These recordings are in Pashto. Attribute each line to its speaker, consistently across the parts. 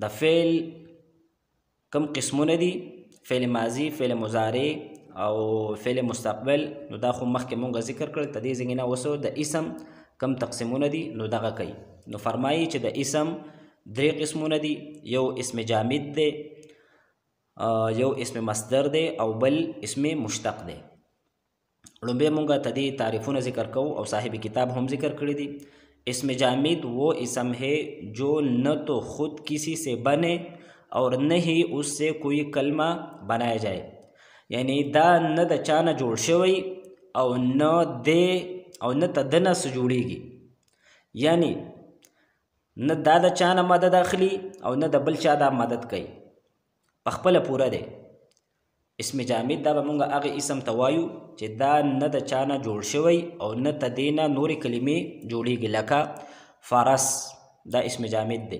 Speaker 1: د فعل کم قسمونه دي، فعل ماضی، فعل مضارع او فعل مستقبل، نو دا خو مخکې مونږ ذکر کړل. د دې ځای نه اوس د اسم کم تقسیمونه دي نو دغه کوي. نو فرمایي چې د اسم درې قسمونه دي، یو اسم جامد دی، یو اسم مصدر دی او بل اسم مشتق دی. لومبه مونږ ته دې تعریفونه ذکر کوو او صاحب کتاب هم ذکر کړی دي. اسم جامد وہ اسم ہے جو نہ تو خود کسی سے بنے اور نہ ہی اس سے کوئی کلمہ بنایا جائے. یعنی دا نه د چا نه جوړ شوی او نه د او نه ته د نه څه جوړیږي، یعنی نه دا د چا نه مدد اخلي او نه د بل چا دا مدد کوي، په خپله پوره دی. اسم جامد دا به مونږ هغې اسم ته وایو چې دا نه د چا نه جوړ شوی او نه ته دې نه نورې کلمې جوړیږي. لکه فرس دا اسم جامد دی،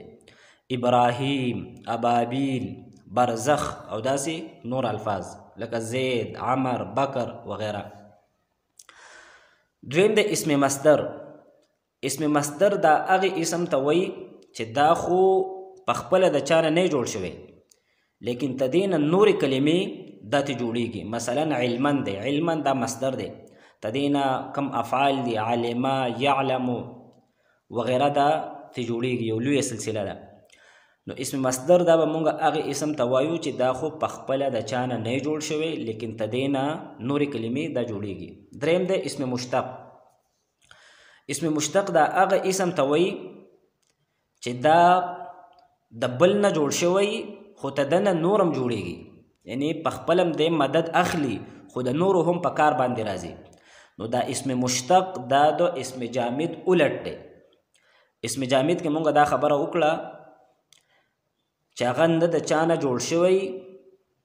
Speaker 1: ابراهیم، ابابیل، برزخ او داسې نور الفاظ لکه زید، عمر، بکر وغیره. دویم د اسم مصدر. اسم مصدر دا هغې اسم ته وایي چې دا خو په خپله د چا نه جوړ شوی لیکن ته دې نه نورې کلمې دا ته جوړیږي. مثلا علمن دی، علمن دا مصدر دی، ته دې نه کم افعال دي، علما، یعلم وغیره دا ته جوړیږي، یو لویه سلسله ده. نو اسم مصدر دا به مونږ هغې اسم ته وایو چې دا خو په خپله د چا نه جوړ شوی لیکن ته دې نه نورې کلمې دا جوړیږي. دریم دی اسم مشتق. اسم مشتق دا هغه اسم ته وایي چې دا د بل نه جوړ شوی خو ته د نه نورم جوړیږي، یعنی په خپلم د مدد اخلي خو د نورو هم په کار باندې راځي. نو دا اسم مشتق دا د اسم جامد الټ دی. اسم جامد کې مونږ دا خبره وکړه چې هغه نه د چا نه جوړ شوی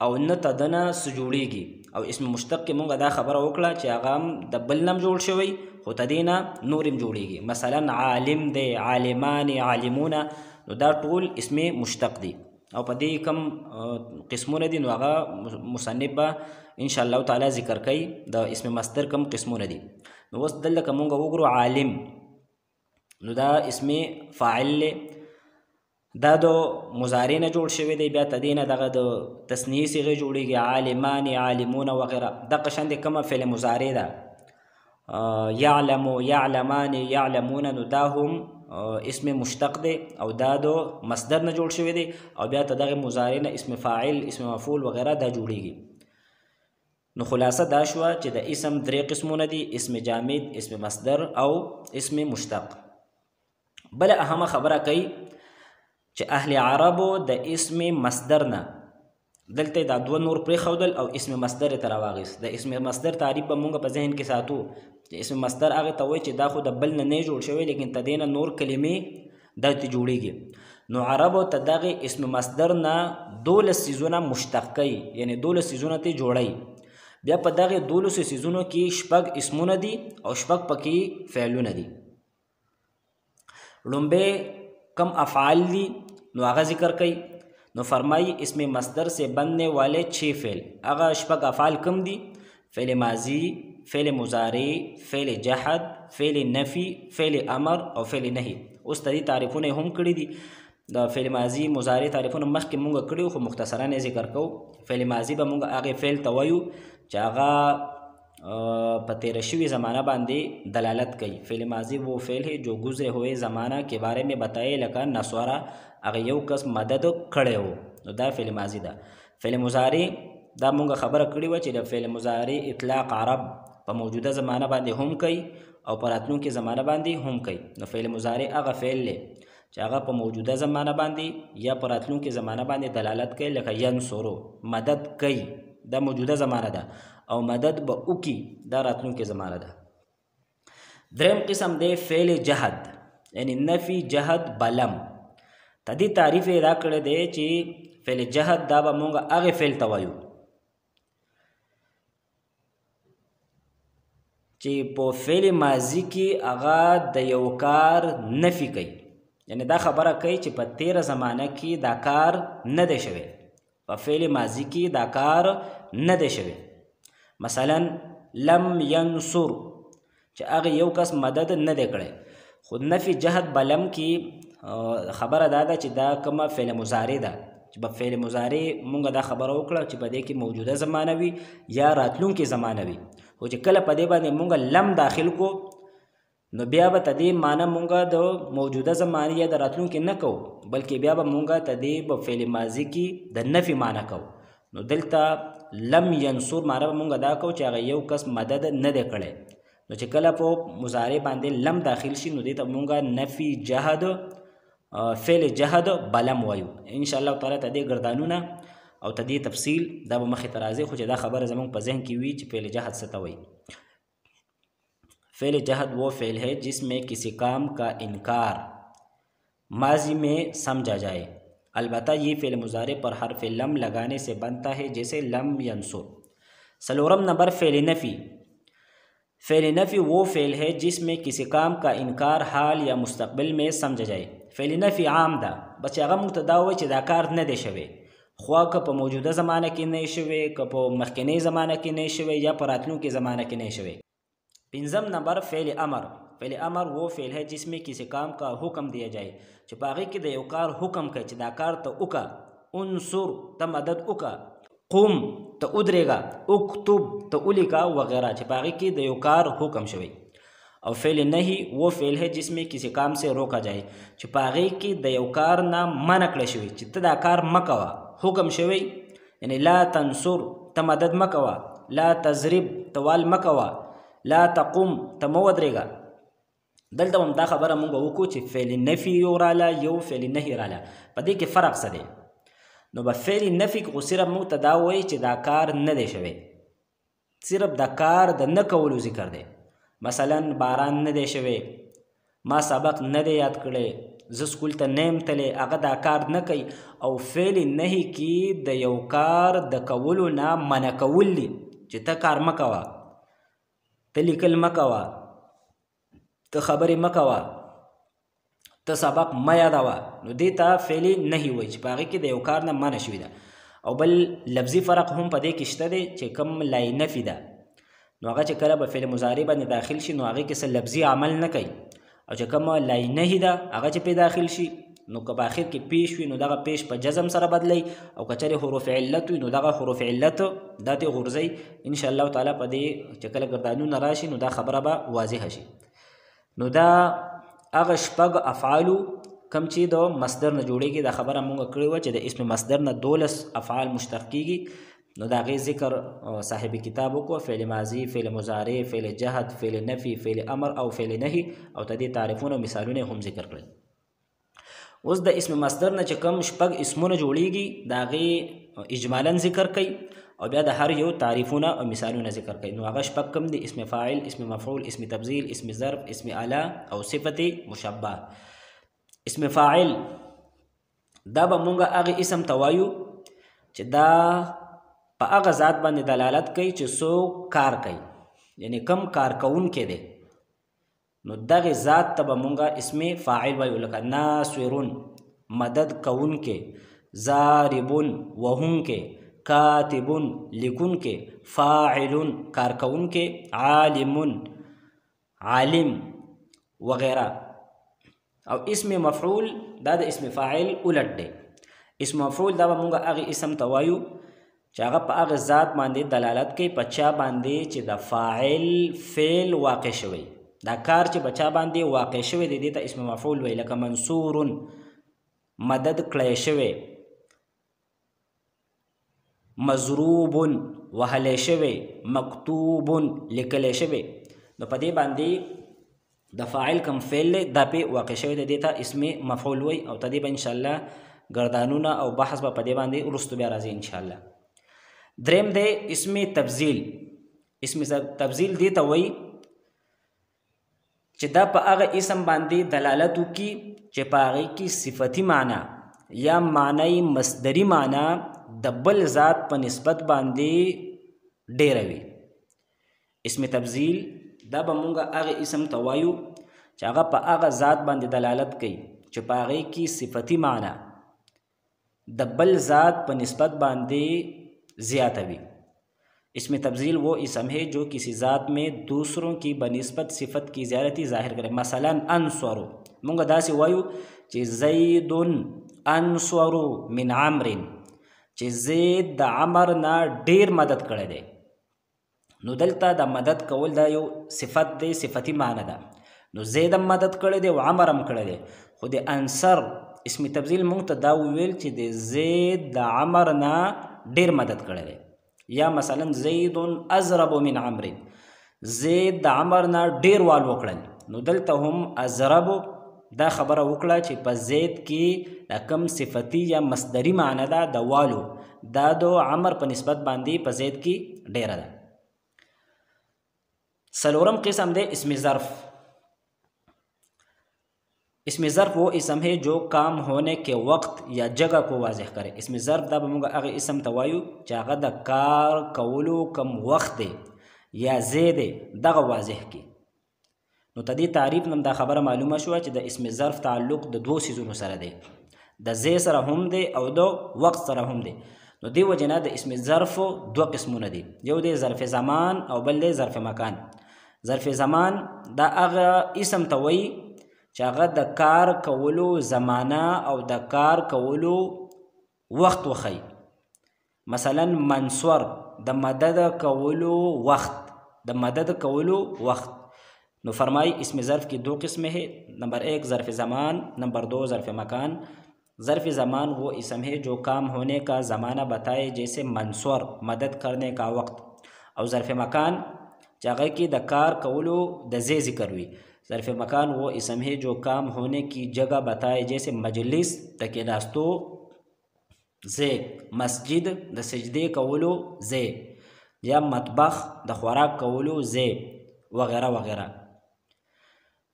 Speaker 1: او نه ته د نه څه جوړیږي، او اسم مشتق کې مونږ دا خبره وکړه چې هغه هم د بل نه جوړ شوی خو ته دې نه نور هم جوړیږي. مثلا عالم دی، عالمان، عالمونه، نو دا ټول اسم مشتق دی. او په دې کم قسمونه دي نو هغه مصنف به انشاءالله تعالی ذکر کوي د اسم مصدر کم قسمونه دي. نو اوس دلته که مونږ وګورو عالم، نو دا اسم فاعل دی، دا د مضارع نه جوړ شوی دی، بیا ته دې نه دغه د تثنیې صیغې جوړیږي، عالمان، عالمونه وغیره. دغه شان د کومه فعل مضارع ده، یعلم، یعلمان، یعلمونه، نو دا هم اسم مشتق دی او دا د مصدر نه جوړ شوی دی، او بیا ته دغه مضارع نه اسم فاعل، اسم مفعول وغیره دا جوړیږي. نو خلاصه دا شوه چې د اسم درې قسمونه دي، اسم جامد، اسم مصدر او اسم مشتق. بله اهمه خبره کوي چې اهل عربو د اسم مصدر نه دلته دا دوه نور پرېښودل او اسم مصدر ته راواغیست. د اسم مصدر تعریف به مونږ په ذهن کې ساتو چې اسم مصدر هغه ته وایي چې دا خو د بل نه جوړ شوی لیکن ته دې نه نور کلمې دا ته جوړیږي. نو عربو ته دغه اسم مصدر نه 12 څیزونه مشتق کوي، یعنی 12 څیزونه ته جوړوي. بیا په دغه 12 څیزونو کې شپږ اسمونه دي او شپږ پکې فعلونه دي. لومبه کم افعال دي نو هغه ذکر کوي. نو فرمائی اسم مصدر سے بننے والے 6 فعل، هغه شپږ افعال کم دي؟ فعل ماضی، فعل مضارع، فعل جحد، فعل نفی، فعل امر او فعل نهی. اوس ته دې تعریفونه هم کړي دي. د فعل ماضی مضارع تعریفونه مخکې مونږ کړي خو مختصرا یې ذکر کوو. فعل ماضی به مونږ هغې فعل ته وایو چې هغه په تیره شوي زمانہ باندې دلالت کوي. فعل ماضی وہ فعل ہے جو گزرے ہوئے زمانہ کے بارے میں بتائے، لکه نسوارا هغه یو کس مدد کړی و، نو دا فعل ماضی ده. فعل مضارع دا مونږ خبره کړې وه چې د فعل مضارع اطلاق عرب په موجوده زمانه باندې هم کوي او په راتلونکې زمانه باندې هم کوي. نو فعل مضارع هغه فعل دی چې هغه په موجوده زمانه باندې یا په راتلونکې زمانه باندې دلالت کوي، لکه ینصرو مدد کوي، دا موجوده زمانه ده، او مدد به وکي دا راتلونکې زمانه ده. دریم قسم دی فعل جهد، یعنی نفی، جهد، بلم. ته دې تعریف یې دا کړی دی چې فعل جهد دا به مونږ هغې فعل ته وایو چې په فعل ماضي کې هغه د یو کار نفي کوي، یعنی دا خبره کوي چې په تیره زمانه کې دا کار نه دی شوی، په فعل ماضي کې دا کار نه دی شوی. مثلا لم ینصر چې هغه یو کس مدد نه دی کړی، خو نفي جهد بلم کې خبره دا ده چې دا کومه فعل مضارع ده چې په فعل مضارع مونږ دا خبره وکړه چې په دې کې موجوده زمانه وي یا راتلونکې زمانه وي، خو چې کله په دې باندې مونږ لم داخل کو نو بیا به تدې معنی مونږ د موجوده زمانه یا د راتلونکې نه کوو، بلکې بیا به مونږ تدې په فعل ماضي کې د نفي معنی کوو. نو دلته لم ینصر معنی به مونږ دا کوو چې هغه یو کس مدد نه دی کړی. نو چې کله په مضارع باندې لم داخل شي نو دې ته مونږ نفي جهد فعل جهد بلم وایو. ان شاء الله تعالی تدې ګردانونه او تدې تفصیل دا به مخې ته راځي، خو چې دا خبره زمونږ په ذهن کې وي چې فعل جهد څه ته وایي. فعل جہد وہ فعل ہے جس میں کسی کام کا انکار ماضی میں سمجھا جائے، البتہ یہ فعل مضارع پر حرف لم لگانے سے بنتا ہے جیسے لم ینصر. سلورم نمبر فعل نفی. فعل نفی وہ فعل ہے جس میں کسی کام کا انکار حال یا مستقبل میں سمجھا جائے. فعل نفی عام ده بس هغه موږ ته دا وایي چې دا کار نه دی شوی، خوا که په موجوده زمانه کې نه شوی، که په مخکنۍ زمانه کې نه شوی یا په راتلونکې زمانه کې نه شوی. پنځم نمبر فعل امر. فعل امر وہ فعل ہے جس میں کسی کام کا حکم دیا جائے چې په هغې کې د یو کار حکم کوي چې دا کار ته وکړه، انصر ته مدد وکړه، قم ته ودرېږه، اکتب ته ولیکه وغیرہ، چې په هغې کې د یو کار حکم شوی. او فعل نهی وہ فعل ہے جس میں کسی کام سے روکا جائے چې په هغې کې د یو کار نه منع کړی شوی چې ته دا کار مه کوه، حکم شوی. یعنی لا تنصر ته مدد مه کوه، لا تضرب ته وال مه کوه، لا تقوم ته مه ودرېږه. دلته هم دا خبره مونږ وکړو چې فعل نفي یو راله یو فعل نهي راله، په دې کې فرق څه دی؟ نو په فعل نفي کې خو صرف مونږ ته دا وایي چې دا کار نه دی شوی، صرف دا کار د نه کولو ذکر دی. مثلا باران نه دی شوی، ما سبق نه دی یاد کړی، زه سکول ته نه یم تللی، هغه دا کار نه کوي. او فعل نهي کې د یو کار د کولو نه منع کول دي چې ته کار مه کوه، ته لیکل مه کوه، ته خبرې مه کوه، ته سبق مه یادوه. نو دې ته فعل نهي وایي چې په هغې کې د یو کار نه منع شوي ده. او بل لفظي فرق هم په دې کې شته دی چې کوم لای نفي ده نو هغه چې کله به فعل مضارع باندې داخل شي نو هغې کې څه لفظي عمل نه کوي، او چې کومه لای نهي ده هغه چې پې داخل شي نو که په آخر کې پیش وي نو دغه پیش په جزم سره بدلی، او که چېرې حروف علت وي نو دغه حروف علت دا ترې غورځئ. انشاءالله تعالی په دې چې کله ګردانونه راشي نو دا خبره به واضحه شي. نو دا هغه شپږ افعالو کم چې د مصدر نه جوړېږي، دا خبره مونږ کړې وه چې د اسم مصدر نه 12 افعال مشتق کېږي. نو د هغې ذکر صاحب کتاب وکړو، فعل ماضي، فعل مضارع، فعل جهد، فعل نفي، فعل امر او فعل نهي، او د دې تعریفونه او مثالونه هم ذکر کړل. اوس د اسم مصدر نه چې کوم شپږ اسمونه جوړېږي د هغې اجمالا ذکر کوي او بیا د هر یو تعریفونه او مثالونه ذکر کوي. نو هغه شپږ کوم دي؟ اسم فاعل، اسم مفعول، اسم تبذیل، اسم ظرف، اسم اله او صفت مشبه. اسم فاعل دا به مونږ هغې اسم ته وایو چې دا په هغه ذات باندې دلالت کوي چې څوک کار کوي، یعنی کم کار کوونکی دی. نو دغه ذات ته به مونږ اسم فاعل وایو، لکه ناصرون مدد کوونکی، ضاربون وهونکی، کاتبون لیکونکی، فاعلون کار کوونکی، عالمون عالم وغیرہ. او اسم مفعول دا د اسم فاعل الټ دی. اسم مفعول دا به مونږ هغې اسم ته وایو چې هغه په هغه ذات باندې دلالت کوي په چا باندې چې د فاعل فعل واقع شوی، دا کار چې په چا باندې واقع شوی دی دې ته اسم مفعول وایي. لکه منصورون مدد کړی شوی، مضروبون وهلی شوی، مکتوبون لیکلی شوی. نو په دې باندې د فاعل کم فعل دی دا پې واقع شوی دی، دې ته اسم مفعول وایي. او ته دې به انشاءالله ګردانونه او بحث به په دې باندې وروستو بیا راځي انشاءالله. دریم دی اسم تبذیل. اسم تبذیل دې ته وایي چې دا په هغه اسم باندې دلالت وکړي چې په هغې کې صفتي معنا یا معنی مصدري معنا د بل ذات په نسبت باندې ډیره وي. اسم تبذیل دا به مونږ هغې اسم ته وایو چې هغه په هغه ذات باندې دلالت کوي چې په هغې کې صفتي معنا د بل ذات په نسبت باندې زیاته وي. اسم تبذیل وہ اسم ہے جو کسی ذات میں دوسروں کی بنسبت صفت کی زیادتی ظاہر کرے. مثلا انصرو مونږ داسې وایو چې زید انصر من عمرو چې زید د عمر نه ډیر مدد کړی دی. نو دلته د مدد کول دا یو صفت دی، صفتی معنی ده. نو زید هم مدد کړی دی او عمر هم کړی دی. خو د انصر اسم تبذیل مونږ ته دا وویل چې د زید د عمر نه ډیر مدد کړی دی. یا مثلا زید ازرب من عمرو، زید د عمر نه ډیر وال وکړل. نو دلته هم ازرب دا خبره وکړه چې په زید کې د کم صفتی یا مصدری معنی ده د والو، دا د عمر په نسبت باندې په زید کې ډیره ده. څلورم قسم ده اسم ظرف. اسم ظرف وہ اسم ہے جو کام ہونے کے وقت یا جگہ کو واضح کرے. اسم ظرف دا به موږ هغه اسم ته وایو چې هغه د کار کولو کم وخت دی یا ځای دی دغه واضح کی. نو ته دې تعریف نم دا خبره معلومه شوه چې د اسم ظرف تعلق د دوو څیزونو سره دی، د ځای سره هم دی او د وقت سره هم دی. نو دې وجې نه د اسم ظرف دوه قسمونه دي، یو دی ظرف زمان او بل دی ظرف مکان. ظرف زمان دا هغه اسم ته وایي چې هغه د کار کولو زمانه او د کار کولو وخت وخی. مثلا منصور د مدد کولو وقت، د مدد کولو وقت. نو فرمائی اسم ظرف کی دو قسمیں ہیں، نمبر 1 ظرف زمان، نمبر 2 ظرف مکان. ظرف زمان وہ اسم ہے جو کام ہونے کا زمانہ بتائے جیسے منصور مدد کرنے کا وقت، اور ظرف مکان چاہے کہ د کار کولو د ځای ذکر ہوئی. ظرف مکان وہ اسم ہے جو کام ہونے کی جگہ بتائے جیسے مجلس د کېناستو ځای، مسجد د سجدے کولو ځای، یا مطبخ د خوراک کولو ځای وغیرہ وغیرہ.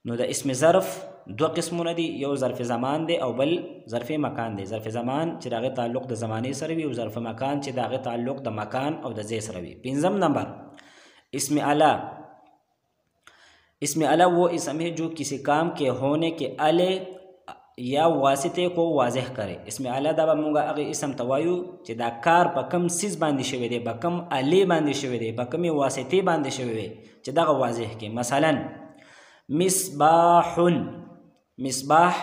Speaker 1: نو د اسم ظرف دو قسمونه دي، یو ظرف زمان دی او بل ظرف مکان دی. ظرف زمان چې د هغې تعلق د زمانې سره وي، او ظرف مکان چې د هغې تعلق د مکان او د ځای سره وي. 5 نمبر اسم اعلیٰ. اسم اعلیٰ وہ اسم ہے جو کسی کام کے ہونے کے اعلی یا واسطے کو واضح کرے. اسم اعلیٰ دا به مونږ هغې اسم ته وایو چې دا کار په کم څیز باندې شوی دی، په کم الی باندې شوی دی، په کمې واسطې باندې شوی دی چې دغه واضح کړي. مثلا مصباح، مصباح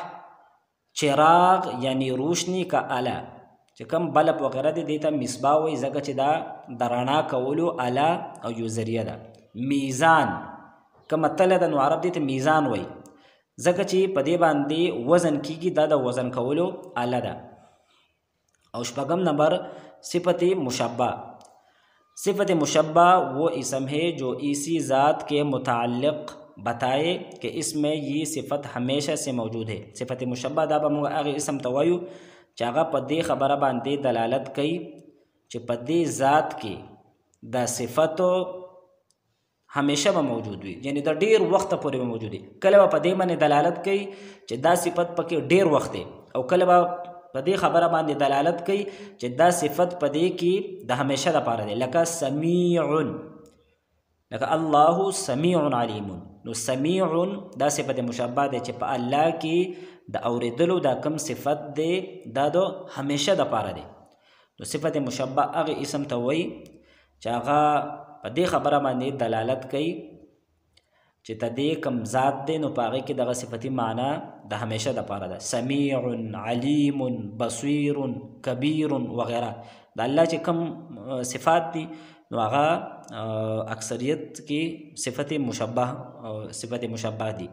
Speaker 1: چراغ یعنی روشنی کا آله، چې کم بلب وغیره دی دیتا مصباح وی، ځکه چې دا د رڼا کولو آله او یو ذریعه ده. میزان کومه تله ده نو عرب دی ته میزان وی، ځکه چې په دې باندې وزن کیږي، دا د وزن کولو آله ده. او 6 نمبر صفت مشبہ. صفت مشبہ وہ اسم ہے جو اسی ذات کے متعلق بتائے کہ اس میں یہ صفت ہمیشہ سے موجود ہے. صفت مشبہ دا به موږ هغې اسم ته وایو چې هغه په دې خبره باندې دلالت کوي چې په دې ذات کې دا صفت همیشه به موجود وي، یعنی د ډیر وخت پورې به موجود وي. کله به په دې باندې دلالت کوي چې دا صفت پکې ډیر وخت دی، او کله به په دې خبره باندې دلالت کوي چې دا صفت په دې کې د همیشه لپاره دی. لکه سمیع، لکه الله سمیع علیم. نو سمیع دا صفت مشبہ دی چې په الله کې د اوریدلو دا کم صفت دی دا د همیشه دپاره دی. نو صفت مشبہ هغې اسم ته وایي چې هغه په دې خبره باندې دلالت کوي چې ته دې کم ذات دی نو په هغې کې دغه صفتي معنا د همیشه دپاره ده. سمیع، علیم، بصیر، کبیر وغیره د الله چې کم صفات دي نو هغه اکثریت کې صفت مشبہ دي.